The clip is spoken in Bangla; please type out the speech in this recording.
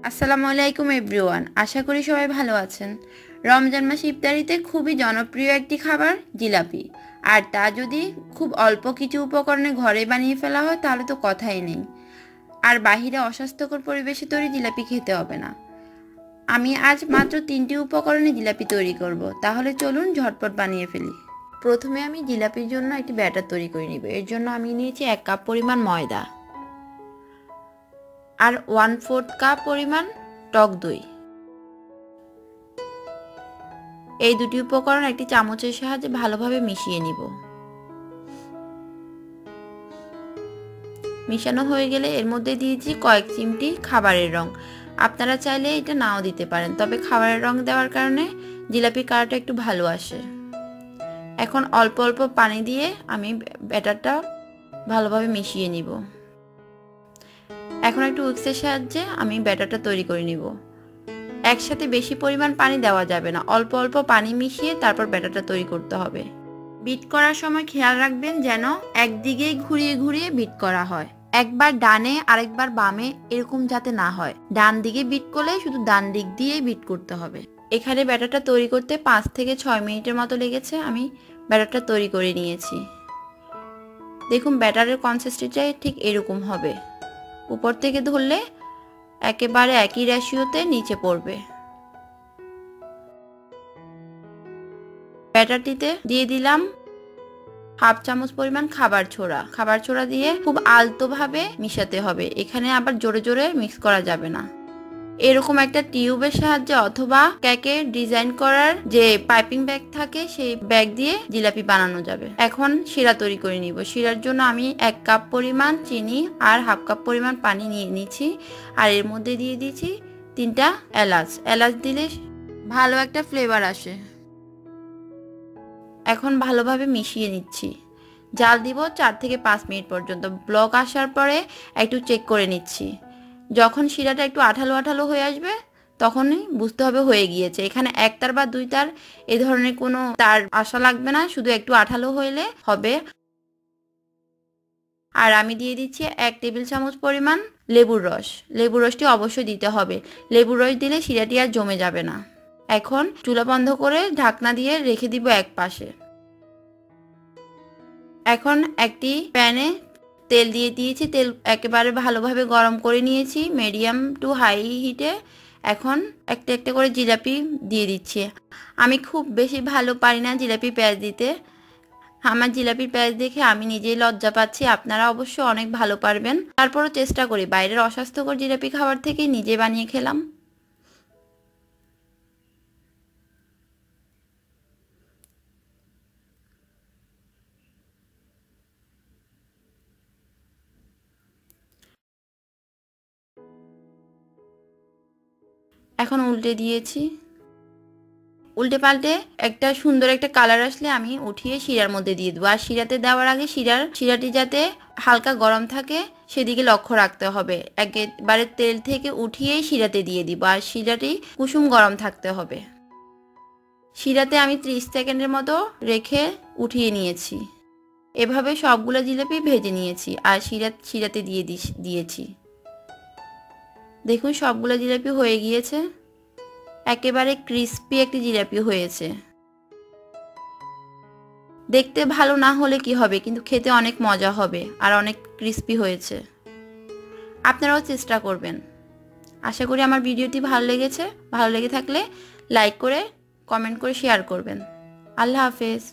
আসসালামু আলাইকুম এভরিওয়ান, আশা করি সবাই ভালো আছেন। রমজান মাসে ইফতারিতে খুবই জনপ্রিয় একটি খাবার জিলাপি, আর তা যদি খুব অল্প কিছু উপকরণে ঘরে বানিয়ে ফেলা হয় তাহলে তো কথাই নেই। আর বাহিরে অস্বাস্থ্যকর পরিবেশে তৈরি জিলাপি খেতে হবে না। আমি আজ মাত্র 3টি উপকরণে জিলাপি তৈরি করব, তাহলে চলুন ঝটপট বানিয়ে ফেলি। প্রথমে আমি জিলাপির জন্য একটি ব্যাটার তৈরি করে নিব। এর জন্য আমি নিয়েছি 1 কাপ পরিমাণ ময়দা আর 1/4 কাপ পরিমাণ টক দই। এই দুটি উপকরণ একটি চামচের সাহায্যে ভালোভাবে মিশিয়ে নিব। মিশানো হয়ে গেলে এর মধ্যে দিয়েছি কয়েক চিমটি খাবারের রং। আপনারা চাইলে এটা নাও দিতে পারেন, তবে খাবারের রং দেওয়ার কারণে জিলাপির কালারটা একটু ভালো আসে। এখন অল্প অল্প পানি দিয়ে আমি ব্যাটারটা ভালোভাবে মিশিয়ে নিব। এখন একটু উইক্সের সাহায্যে আমি ব্যাটারটা তৈরি করে নিব। একসাথে বেশি পরিমাণ পানি দেওয়া যাবে না, অল্প অল্প পানি মিশিয়ে তারপর ব্যাটারটা তৈরি করতে হবে। বিট করার সময় খেয়াল রাখবেন যেন একদিকেই ঘুরিয়ে ঘুরিয়ে বিট করা হয়, একবার ডানে আরেকবার বামে এরকম যাতে না হয়। ডান দিকে বিট করলে শুধু ডান দিক দিয়েই বিট করতে হবে। এখানে ব্যাটারটা তৈরি করতে 5 থেকে 6 মিনিটের মতো লেগেছে। আমি ব্যাটারটা তৈরি করে নিয়েছি। দেখুন ব্যাটারের কনসিস্টেন্সিটা ঠিক এরকম হবে। উপর থেকে ধরলে একেবারে একই রেশিওতে নিচে পড়বে। ব্যাটারটিতে দিয়ে দিলাম 1/2 চামচ পরিমাণ খাবার ছোড়া দিয়ে খুব আলতোভাবে মিশাতে হবে। এখানে আবার জোরে জোরে মিক্স করা যাবে না। এরকম একটা টিউবের সাহায্যে অথবা কেকের ডিজাইন করার যে পাইপিং ব্যাগ থাকে সেই ব্যাগ দিয়ে জিলাপি বানানো যাবে। এখন শিরা তৈরি করে নিব। শিরার জন্য আমি 1 কাপ পরিমাণ চিনি আর 1/2 কাপ পরিমাণ পানি নিয়ে নিচ্ছি, আর এর মধ্যে দিয়ে দিচ্ছি 3টা এলাচ দিলে ভালো একটা ফ্লেভার আসে। এখন ভালোভাবে মিশিয়ে নিচ্ছি। জাল দিব 4 থেকে 5 মিনিট পর্যন্ত। ব্লক আসার পরে একটু চেক করে নিচ্ছি। যখন শিরাটা একটু আঠালো আঠালো হয়ে আসবে তখনই বুঝতে হবে হয়ে গিয়েছে। এখানে 1 তার বা 2 তার এই ধরনের কোনো তার আসা লাগবে না, শুধু একটু আঠালো হইলে হবে। আর আমি দিয়ে দিচ্ছি 1 টেবিল চামচ পরিমাণ লেবুর রস। লেবুর রসটি অবশ্যই দিতে হবে। লেবুর রস দিলে শিরাটি আর জমে যাবে না। এখন চুলা বন্ধ করে ঢাকনা দিয়ে রেখে দিব এক পাশে। এখন একটি প্যানে তেল দিয়ে দিয়েছি। তেল একেবারে ভালোভাবে গরম করে নিয়েছি মিডিয়াম টু হাই হিটে। এখন একটা একটা করে জিলাপি দিয়ে দিচ্ছি। আমি খুব বেশি ভালো পারি না জিলাপি পেঁয়াজ দিতে। আমার জিলাপির পেঁয়াজ দেখে আমি নিজেই লজ্জা পাচ্ছি। আপনারা অবশ্য অনেক ভালো পারবেন। তারপরও চেষ্টা করি, বাইরের অস্বাস্থ্যকর জিলাপি খাবার থেকে নিজে বানিয়ে খেলাম। এখন উল্টে দিয়েছি। উল্টে পাল্টে একটা সুন্দর একটা কালার আসলে আমি উঠিয়ে শিরার মধ্যে দিয়ে দেবো। আর শিরাতে দেওয়ার আগে শিরাটি যাতে হালকা গরম থাকে সেদিকে লক্ষ্য রাখতে হবে। একেবারে তেল থেকে উঠিয়েই শিরাতে দিয়ে দিব, আর শিরাটি কুসুম গরম থাকতে হবে। শিরাতে আমি 30 সেকেন্ডের মতো রেখে উঠিয়ে নিয়েছি। এভাবে সবগুলো জিলাপি ভেজে নিয়েছি আর শিরাতে দিয়েছি। দেখুন সবগুলো জিলাপি হয়ে গিয়েছে। একেবারে ক্রিস্পি একটি জিলাপি হয়েছে। দেখতে ভালো না হলে কি হবে, কিন্তু খেতে অনেক মজা হবে আর অনেক ক্রিস্পি হয়েছে। আপনারাও চেষ্টা করবেন। আশা করি আমার ভিডিওটি ভালো লেগেছে। ভালো লেগে থাকলে লাইক করে কমেন্ট করে শেয়ার করবেন। আল্লাহ হাফেজ।